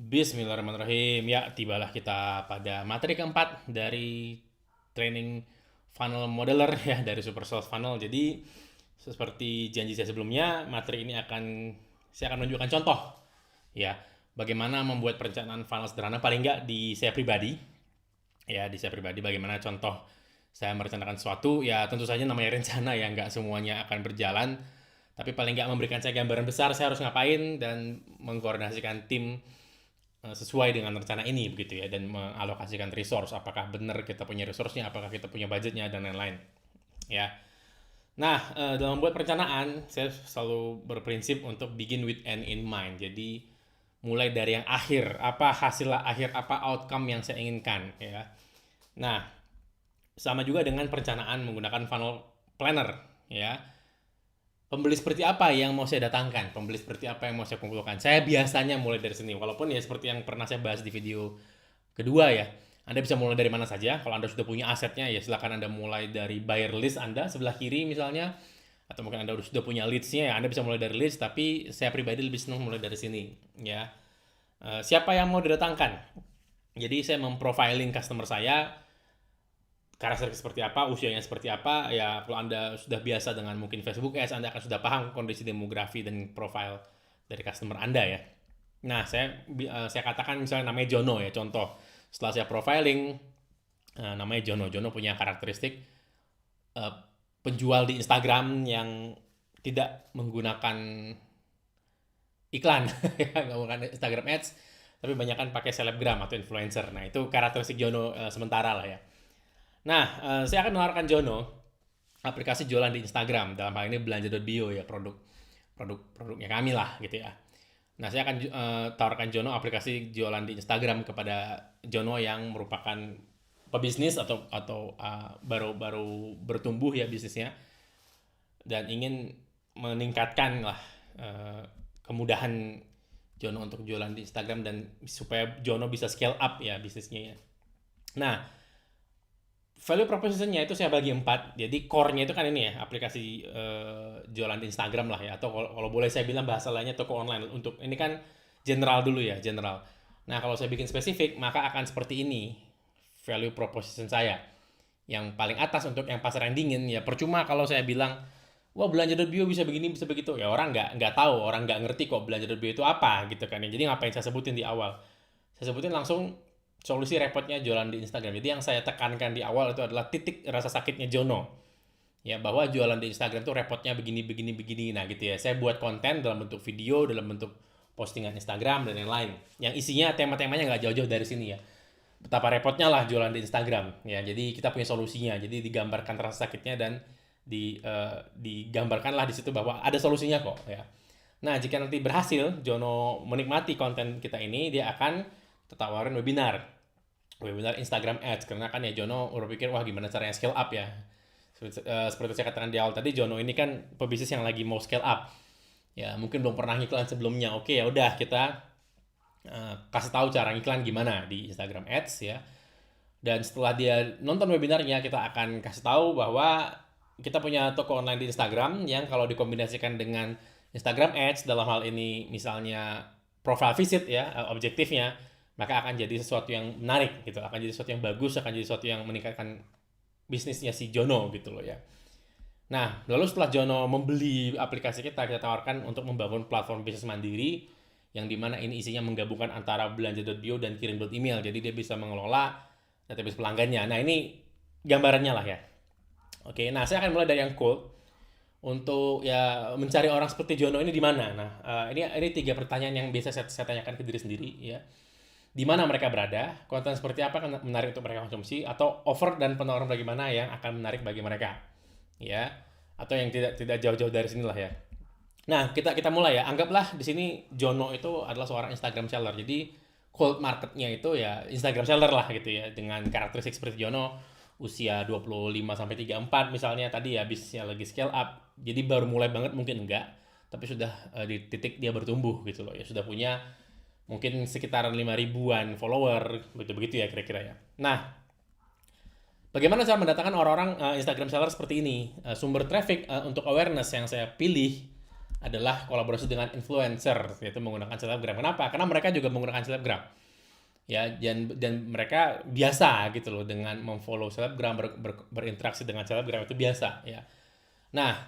Bismillahirrahmanirrahim. Ya, tibalah kita pada materi keempat dari training funnel modeler ya dari Super Sales Funnel. Jadi seperti janji saya sebelumnya, materi ini saya akan menunjukkan contoh ya bagaimana membuat perencanaan funnel sederhana paling nggak di saya pribadi. Ya, di saya pribadi bagaimana contoh saya merencanakan sesuatu ya tentu saja namanya rencana ya nggak semuanya akan berjalan tapi paling nggak memberikan saya gambaran besar saya harus ngapain dan mengkoordinasikan tim sesuai dengan rencana ini begitu ya dan mengalokasikan resource apakah benar kita punya resource-nya apakah kita punya budgetnya dan lain-lain ya. Nah, dalam membuat perencanaan saya selalu berprinsip untuk begin with end in mind. Jadi mulai dari yang akhir, apa hasil akhir, apa outcome yang saya inginkan ya. Nah, sama juga dengan perencanaan menggunakan funnel planner ya. Pembeli seperti apa yang mau saya datangkan, pembeli seperti apa yang mau saya kumpulkan. Saya biasanya mulai dari sini, walaupun ya seperti yang pernah saya bahas di video kedua ya. Anda bisa mulai dari mana saja. Kalau Anda sudah punya asetnya ya silakan Anda mulai dari buyer list Anda sebelah kiri misalnya. Atau mungkin Anda sudah punya leads-nya ya Anda bisa mulai dari leads, tapi saya pribadi lebih senang mulai dari sini ya. Siapa yang mau didatangkan? Jadi saya memprofiling customer saya, karakter seperti apa, usianya seperti apa, ya kalau Anda sudah biasa dengan mungkin Facebook Ads, Anda akan sudah paham kondisi demografi dan profil dari customer Anda ya. Nah, saya katakan misalnya namanya Jono ya, contoh. Setelah saya profiling, namanya Jono. Jono punya karakteristik uh, penjual di Instagram yang tidak menggunakan iklan, nggak menggunakan Instagram Ads, tapi banyak kan pakai selebgram atau influencer. Nah, itu karakteristik Jono sementara lah ya. Nah, saya akan menawarkan Jono aplikasi jualan di Instagram. Dalam hal ini belanja.bio ya, produknya kami lah gitu ya. Nah, saya akan tawarkan Jono aplikasi jualan di Instagram kepada Jono yang merupakan pebisnis atau baru bertumbuh ya bisnisnya dan ingin meningkatkan lah kemudahan Jono untuk jualan di Instagram dan supaya Jono bisa scale up ya bisnisnya ya. Nah, value proposition-nya itu saya bagi 4. Jadi core-nya itu kan ini ya, aplikasi jualan di Instagram lah ya. Atau kalau boleh saya bilang bahasa lainnya toko online. Untuk ini kan general dulu ya, general. Nah, kalau saya bikin spesifik, maka akan seperti ini value proposition saya. Yang paling atas untuk yang pasar yang dingin ya percuma kalau saya bilang wah belanja.bio bisa begini bisa begitu ya orang nggak tahu orang nggak ngerti kok belanja.bio itu apa gitu kan ya jadi ngapain saya sebutin di awal saya sebutin langsung solusi repotnya jualan di Instagram. Jadi yang saya tekankan di awal itu adalah titik rasa sakitnya Jono. Ya, bahwa jualan di Instagram tuh repotnya begini, begini, begini. Nah gitu ya. Saya buat konten dalam bentuk video, dalam bentuk postingan Instagram, dan lain-lain. Yang isinya tema-temanya nggak jauh-jauh dari sini ya. Betapa repotnya lah jualan di Instagram. Ya, jadi kita punya solusinya. Jadi digambarkan rasa sakitnya dan digambarkanlah di situ bahwa ada solusinya kok. Ya. Nah, jika nanti berhasil, Jono menikmati konten kita ini, dia akan tertawarin webinar Instagram Ads karena kan ya Jono berpikir wah gimana caranya scale up ya seperti saya katakan di awal tadi Jono ini kan pebisnis yang lagi mau scale up ya mungkin belum pernah ngiklan sebelumnya oke ya udah kita kasih tahu cara ngiklan gimana di Instagram Ads ya dan setelah dia nonton webinarnya kita akan kasih tahu bahwa kita punya toko online di Instagram yang kalau dikombinasikan dengan Instagram Ads dalam hal ini misalnya profile visit ya objektifnya maka akan jadi sesuatu yang menarik gitu, akan jadi sesuatu yang bagus, akan jadi sesuatu yang meningkatkan bisnisnya si Jono gitu loh ya. Nah, lalu setelah Jono membeli aplikasi kita tawarkan untuk membangun platform bisnis mandiri yang dimana ini isinya menggabungkan antara belanja.bio dan kirim.email, jadi dia bisa mengelola database pelanggannya. Nah, ini gambarannya lah ya. Oke, nah saya akan mulai dari yang cold untuk ya mencari orang seperti Jono ini di mana. Nah, ini 3 pertanyaan yang biasa saya tanyakan ke diri sendiri ya di mana mereka berada, konten seperti apa yang menarik untuk mereka konsumsi, atau offer dan penawaran bagaimana yang akan menarik bagi mereka, ya, atau yang tidak jauh-jauh dari sinilah ya. Nah, kita mulai ya. Anggaplah di sini Jono itu adalah seorang Instagram seller. Jadi cold marketnya itu ya Instagram seller lah gitu ya dengan karakteristik seperti Jono usia 25 sampai 34 misalnya tadi ya bisnisnya lagi scale up. Jadi baru mulai banget mungkin enggak, tapi sudah di titik dia bertumbuh gitu loh ya. Sudah punya mungkin sekitaran 5 ribuan follower begitu ya kira-kira ya. Nah, bagaimana cara mendatangkan orang-orang Instagram seller seperti ini? Sumber traffic untuk awareness yang saya pilih adalah kolaborasi dengan influencer, yaitu menggunakan selebgram. Kenapa? Karena mereka juga menggunakan selebgram. Ya, dan mereka biasa gitu loh dengan memfollow selebgram, berinteraksi dengan selebgram itu biasa ya. Nah,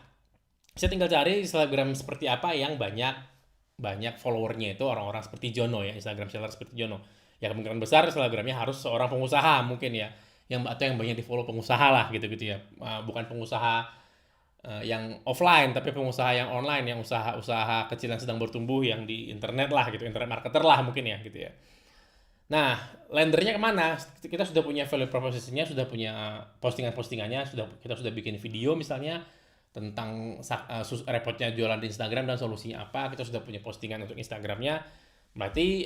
saya tinggal cari selebgram seperti apa yang banyak banyak followernya, itu orang-orang seperti Jono ya, Instagram seller seperti Jono. Ya kemungkinan besar selebgramnya harus seorang pengusaha mungkin ya, yang atau yang banyak di follow pengusaha lah gitu-gitu ya. Bukan pengusaha yang offline, tapi pengusaha yang online, yang usaha-usaha kecil yang sedang bertumbuh, yang di internet lah gitu, internet marketer lah mungkin ya gitu ya. Nah, lendernya kemana? Kita sudah punya value proposition-nya, sudah punya postingan-postingannya, kita sudah bikin video misalnya tentang repotnya jualan di Instagram dan solusinya apa. Kita sudah punya postingan untuk Instagramnya. Berarti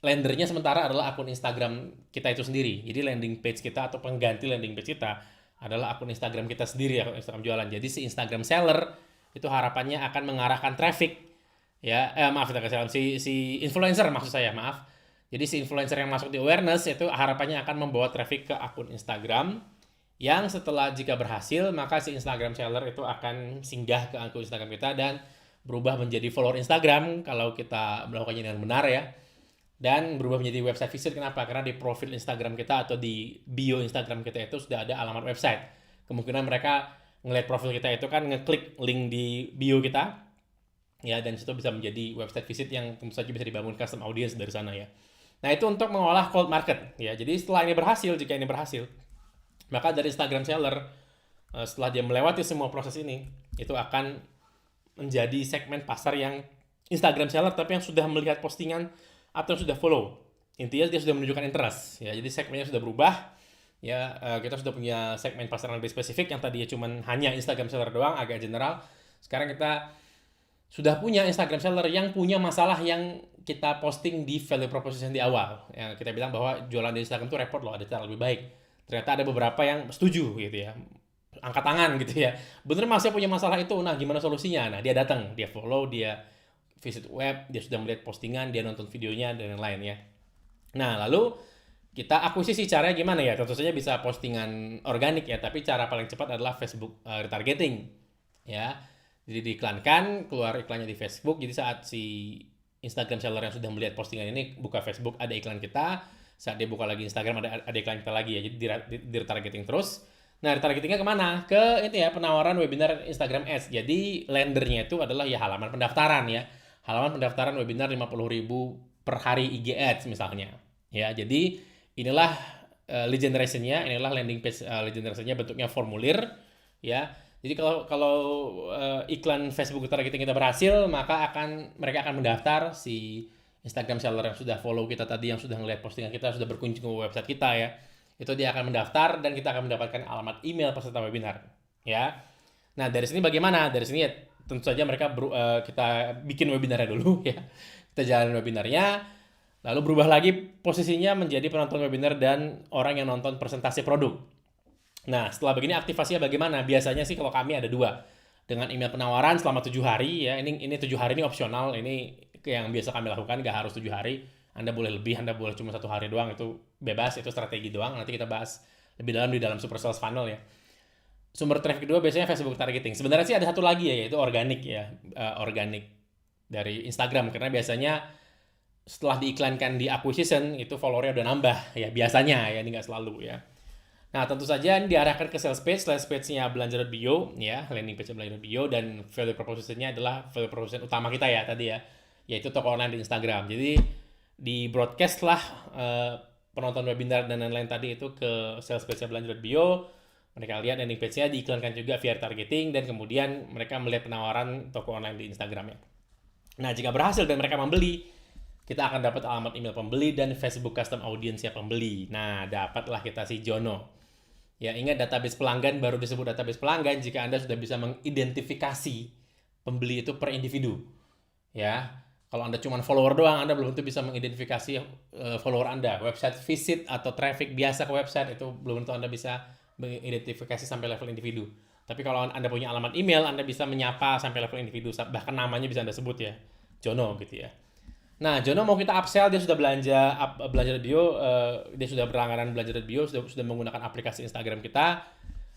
lendernya sementara adalah akun Instagram kita itu sendiri. Jadi landing page kita atau pengganti landing page kita adalah akun Instagram kita sendiri, akun Instagram jualan. Jadi si Instagram seller itu harapannya akan mengarahkan traffic ya, maaf si influencer maksud saya, maaf. Jadi si influencer yang masuk di awareness itu harapannya akan membawa traffic ke akun Instagram, yang setelah jika berhasil maka si Instagram seller itu akan singgah ke akun Instagram kita dan berubah menjadi follower Instagram kalau kita melakukannya dengan benar ya, dan berubah menjadi website visit. Kenapa? Karena di profil Instagram kita atau di bio Instagram kita itu sudah ada alamat website. Kemungkinan mereka ngeliat profil kita itu kan ngeklik link di bio kita ya, dan itu bisa menjadi website visit yang tentu saja bisa dibangun custom audience dari sana ya. Nah, itu untuk mengolah cold market ya. Jadi setelah ini berhasil, jika ini berhasil, maka dari Instagram seller setelah dia melewati semua proses ini, itu akan menjadi segmen pasar yang Instagram seller tapi yang sudah melihat postingan atau sudah follow. Intinya dia sudah menunjukkan interest ya. Jadi segmennya sudah berubah ya. Kita sudah punya segmen pasar yang lebih spesifik, yang tadinya cuma hanya Instagram seller doang, agak general. Sekarang kita sudah punya Instagram seller yang punya masalah yang kita posting di value proposition di awal. Ya, kita bilang bahwa jualan di Instagram itu repot loh, ada cara lebih baik. Ternyata ada beberapa yang setuju gitu ya, angkat tangan gitu ya. Bener Mas, saya punya masalah itu, nah gimana solusinya? Nah, dia datang, dia follow, dia visit web, dia sudah melihat postingan, dia nonton videonya dan lain-lain ya. Nah, lalu kita akuisisi caranya gimana ya? Tentu saja bisa postingan organik ya, tapi cara paling cepat adalah Facebook retargeting ya. Jadi diiklankan, keluar iklannya di Facebook. Jadi saat si Instagram seller yang sudah melihat postingan ini buka Facebook, ada iklan kita. Saat dia buka lagi Instagram, ada iklan kita lagi ya. Jadi di retargeting terus. Nah, retargetingnya kemana? Ke itu ya, penawaran webinar Instagram Ads. Jadi lendernya itu adalah ya halaman pendaftaran ya. Halaman pendaftaran webinar 50.000 per hari IG Ads misalnya. Ya, jadi inilah lead generation-nya, inilah landing page lead generation-nya, bentuknya formulir ya. Jadi kalau iklan Facebook retargeting kita berhasil, maka mereka akan mendaftar, si Instagram seller yang sudah follow kita tadi, yang sudah ngelihat postingan kita, sudah berkunjung ke website kita ya. Itu dia akan mendaftar dan kita akan mendapatkan alamat email peserta webinar ya. Nah, dari sini bagaimana? Dari sini ya tentu saja kita bikin webinarnya dulu ya. Kita jalan webinarnya, lalu berubah lagi posisinya menjadi penonton webinar dan orang yang nonton presentasi produk. Nah, setelah begini aktivasinya bagaimana? Biasanya sih kalau kami ada dua. Dengan email penawaran selama 7 hari ya. Ini 7 hari ini opsional. Ini yang biasa kami lakukan, nggak harus 7 hari. Anda boleh lebih, Anda boleh cuma 1 hari doang, itu bebas, itu strategi doang. Nanti kita bahas lebih dalam di dalam Super Sales Funnel ya. Sumber traffic kedua biasanya Facebook targeting. Sebenarnya sih ada satu lagi ya, yaitu organik ya. Organik dari Instagram. Karena biasanya setelah diiklankan di acquisition, itu followernya udah nambah ya. Biasanya ya, ini nggak selalu ya. Nah, tentu saja ini diarahkan ke sales page-nya belanja.bio ya, landing page belanja.bio, dan value proposition-nya adalah value proposition utama kita ya tadi ya, yaitu toko online di Instagram. Jadi di broadcast lah penonton webinar dan lain-lain tadi itu ke sales page belanja.bio. Mereka lihat landing page-nya, diiklankan juga via targeting, dan kemudian mereka melihat penawaran toko online di Instagram ya. Nah, jika berhasil dan mereka membeli, kita akan dapat alamat email pembeli dan Facebook custom audience ya pembeli. Nah, dapatlah kita si Jono. Ya, ingat database pelanggan baru disebut database pelanggan jika Anda sudah bisa mengidentifikasi pembeli itu per individu. Ya, kalau Anda cuma follower doang, Anda belum tentu bisa mengidentifikasi follower Anda. Website visit atau traffic biasa ke website itu belum tentu Anda bisa mengidentifikasi sampai level individu. Tapi kalau Anda punya alamat email, Anda bisa menyapa sampai level individu, bahkan namanya bisa Anda sebut ya, Jono gitu ya. Nah, Jono mau kita upsell, dia sudah belanja.bio, dia sudah berlangganan belanja.bio, sudah menggunakan aplikasi Instagram kita.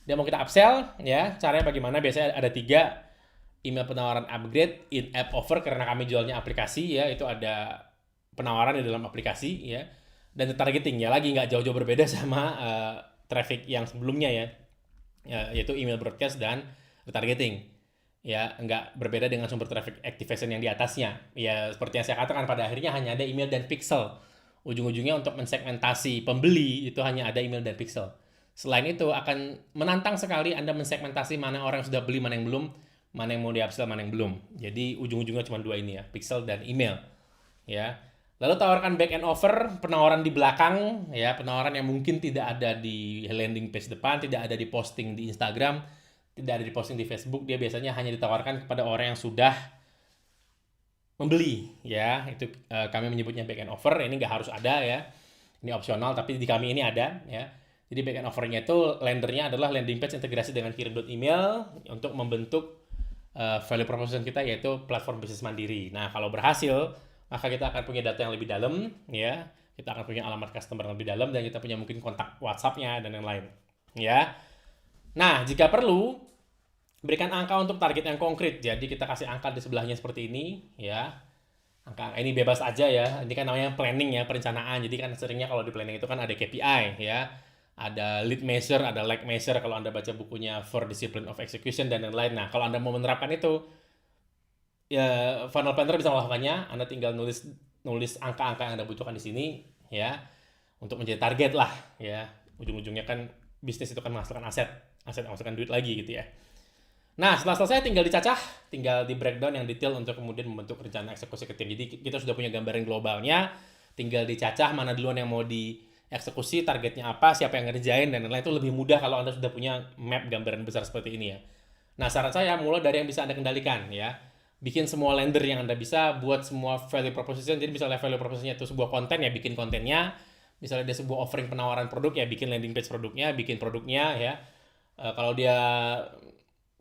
Dia mau kita upsell, ya. Caranya bagaimana? Biasanya ada 3. email penawaran upgrade, in-app offer karena kami jualnya aplikasi ya, itu ada penawaran di dalam aplikasi ya. Dan retargeting ya lagi nggak jauh-jauh berbeda sama traffic yang sebelumnya ya, yaitu email broadcast dan retargeting. Ya, nggak berbeda dengan sumber traffic activation yang di atasnya. Ya, seperti yang saya katakan pada akhirnya hanya ada email dan pixel. Ujung-ujungnya untuk mensegmentasi pembeli itu hanya ada email dan pixel. Selain itu akan menantang sekali Anda mensegmentasi mana orang yang sudah beli, mana yang belum, mana yang mau di-upsell, mana yang belum. Jadi ujung-ujungnya cuma dua ini ya, pixel dan email. Ya. Lalu tawarkan back end offer, penawaran di belakang, ya, penawaran yang mungkin tidak ada di landing page depan, tidak ada di posting di Instagram, tidak ada di posting di Facebook, dia biasanya hanya ditawarkan kepada orang yang sudah membeli, ya. Itu kami menyebutnya back end offer. Ini nggak harus ada ya, ini opsional, tapi di kami ini ada, ya. Jadi back end offernya itu lendernya adalah landing page integrasi dengan kirim.email untuk membentuk value proposition kita, yaitu platform bisnis mandiri. Nah, kalau berhasil, maka kita akan punya data yang lebih dalam, ya. Kita akan punya alamat customer yang lebih dalam, dan kita punya mungkin kontak WhatsApp-nya dan yang lain, ya. Nah, jika perlu, berikan angka untuk target yang konkret. Jadi kita kasih angka di sebelahnya seperti ini, ya. Angka ini bebas aja ya. Ini kan namanya planning ya, perencanaan. Jadi kan seringnya kalau di planning itu kan ada KPI ya. Ada lead measure, ada lag measure kalau Anda baca bukunya For Discipline of Execution dan lain-lain. Nah, kalau Anda mau menerapkan itu, ya funnel planner bisa melakukannya. Anda tinggal nulis angka-angka yang Anda butuhkan di sini ya, untuk menjadi target lah ya. Ujung-ujungnya kan bisnis itu kan menghasilkan aset menghasilkan duit lagi gitu ya. Nah, setelah selesai tinggal dicacah, tinggal di breakdown yang detail untuk kemudian membentuk rencana eksekusi ke tim. Jadi kita sudah punya gambaran globalnya, tinggal dicacah mana duluan yang mau dieksekusi, targetnya apa, siapa yang ngerjain, dan lain-lain. Itu lebih mudah kalau Anda sudah punya map gambaran besar seperti ini ya. Nah, saran saya mulai dari yang bisa Anda kendalikan ya. Bikin semua lender yang Anda bisa, buat semua value proposition. Jadi misalnya value propositionnya itu sebuah konten ya, bikin kontennya. Misalnya dia sebuah offering penawaran produk ya, bikin landing page produknya, bikin produknya ya. Kalau dia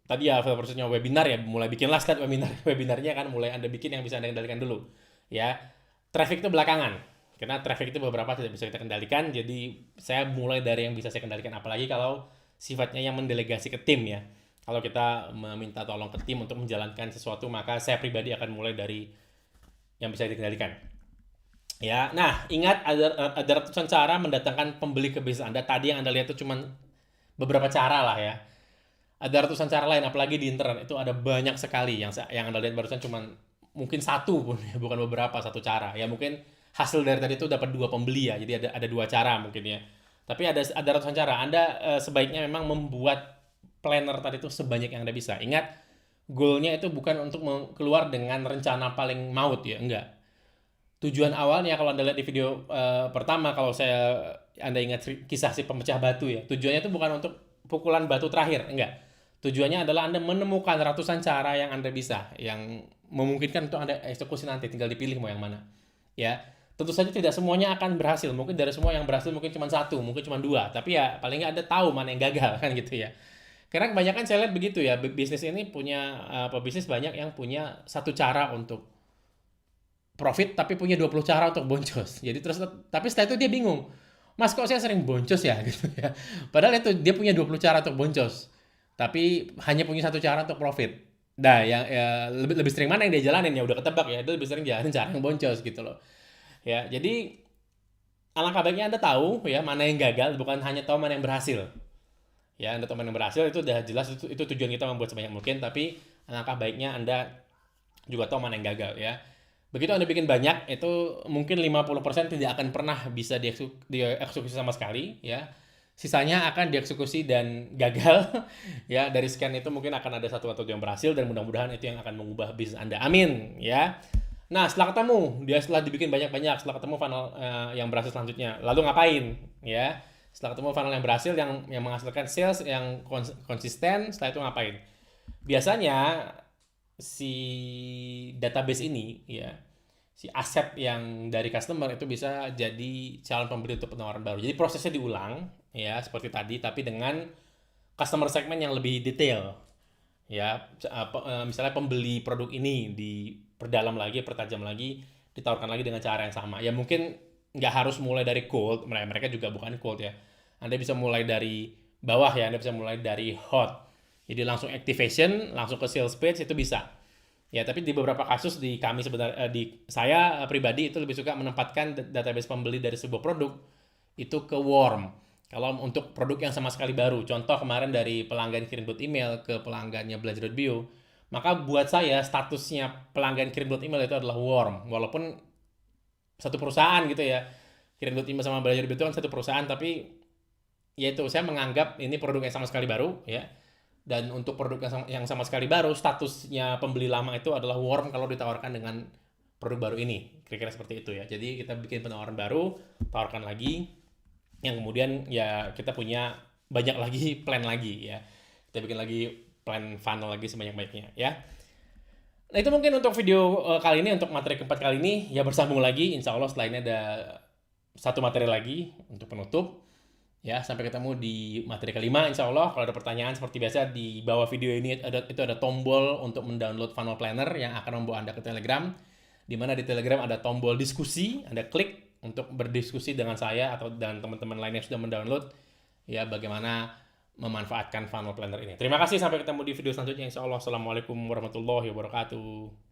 tadi ya value propositionnya webinar ya, mulai bikinlah slide webinarnya kan, mulai Anda bikin yang bisa Anda kendalikan dulu ya. Traffic itu belakangan, karena traffic itu beberapa tidak bisa kita kendalikan. Jadi saya mulai dari yang bisa saya kendalikan, apalagi kalau sifatnya yang mendelegasi ke tim ya. Kalau kita meminta tolong ke tim untuk menjalankan sesuatu, maka saya pribadi akan mulai dari yang bisa dikendalikan. Ya, nah ingat ada ratusan cara mendatangkan pembeli ke bisnis Anda. Tadi yang Anda lihat itu cuma beberapa cara lah ya. Ada ratusan cara lain, apalagi di internet itu ada banyak sekali. Yang Anda lihat barusan cuma mungkin satu pun ya, bukan beberapa, satu cara. Ya mungkin hasil dari tadi itu dapat 2 pembeli ya. Jadi ada 2 cara mungkin ya. Tapi ada ratusan cara. Anda sebaiknya memang membuat planner tadi itu sebanyak yang Anda bisa. Ingat, goalnya itu bukan untuk keluar dengan rencana paling maut ya, enggak. Tujuan awalnya kalau Anda lihat di video pertama, kalau Anda ingat kisah si pemecah batu ya, tujuannya itu bukan untuk pukulan batu terakhir, enggak. Tujuannya adalah Anda menemukan ratusan cara yang Anda bisa, yang memungkinkan untuk Anda eksekusi nanti, tinggal dipilih mau yang mana. Ya, tentu saja tidak semuanya akan berhasil. Mungkin dari semua yang berhasil mungkin cuma 1, mungkin cuma 2, tapi ya paling nggak Anda tahu mana yang gagal kan gitu ya. Karena kebanyakan saya lihat begitu ya, bisnis ini punya pebisnis banyak yang punya satu cara untuk profit tapi punya 20 cara untuk boncos. Jadi terus tapi setelah itu dia bingung. Mas, kok saya sering boncos ya gitu ya. Padahal itu dia punya 20 cara untuk boncos. Tapi hanya punya satu cara untuk profit. Nah, yang ya, lebih sering mana yang dia jalanin ya udah ketebak ya. Dia lebih sering jalanin cara yang boncos gitu loh. Ya, jadi alangkah baiknya Anda tahu ya mana yang gagal, bukan hanya tahu mana yang berhasil. Ya, Anda tahu mana yang berhasil itu udah jelas, itu tujuan kita membuat sebanyak mungkin, tapi alangkah baiknya Anda juga tahu mana yang gagal ya. Begitu Anda bikin banyak, itu mungkin 50% tidak akan pernah bisa dieksekusi sama sekali ya. Sisanya akan dieksekusi dan gagal ya. Dari sekian itu mungkin akan ada 1 atau 2 yang berhasil, dan mudah-mudahan itu yang akan mengubah bisnis Anda. Amin ya. Nah, setelah dibikin banyak-banyak, setelah ketemu funnel yang berhasil selanjutnya, lalu ngapain ya? Setelah ketemu funnel yang berhasil, yang menghasilkan sales yang konsisten, setelah itu ngapain? Biasanya si database ini ya, si aset yang dari customer itu bisa jadi calon pembeli untuk penawaran baru. Jadi prosesnya diulang ya seperti tadi, tapi dengan customer segment yang lebih detail ya. Misalnya pembeli produk ini diperdalam lagi, pertajam lagi, ditawarkan lagi dengan cara yang sama. Ya mungkin nggak harus mulai dari cold, mereka juga bukan cold ya. Anda bisa mulai dari bawah ya, Anda bisa mulai dari hot Jadi langsung activation, langsung ke sales page itu bisa. Ya, tapi di beberapa kasus di kami sebenarnya di saya pribadi itu lebih suka menempatkan database pembeli dari sebuah produk itu ke warm. Kalau untuk produk yang sama sekali baru, contoh kemarin dari pelanggan kirim email ke pelanggannya Belajar.bio, maka buat saya statusnya pelanggan kirim email itu adalah warm, walaupun satu perusahaan gitu ya. Kirim email sama Belajar.bio itu kan satu perusahaan, tapi yaitu saya menganggap ini produk yang sama sekali baru ya. Dan untuk produk yang sama sekali baru, statusnya pembeli lama itu adalah warm kalau ditawarkan dengan produk baru ini. Kira-kira seperti itu ya. Jadi kita bikin penawaran baru, tawarkan lagi, yang kemudian ya kita punya banyak lagi plan lagi ya. Kita bikin lagi plan funnel lagi sebanyak-banyaknya ya. Nah itu mungkin untuk video kali ini, untuk materi keempat kali ini, ya bersambung lagi. Insya Allah setelah ini ada satu materi lagi untuk penutup. Ya, sampai ketemu di materi kelima insya Allah. Kalau ada pertanyaan seperti biasa di bawah video ini itu ada tombol untuk mendownload funnel planner yang akan membawa Anda ke Telegram. Di mana di Telegram ada tombol diskusi, Anda klik untuk berdiskusi dengan saya atau dengan teman-teman lain yang sudah mendownload ya bagaimana memanfaatkan funnel planner ini. Terima kasih, sampai ketemu di video selanjutnya insya Allah. Assalamualaikum warahmatullahi wabarakatuh.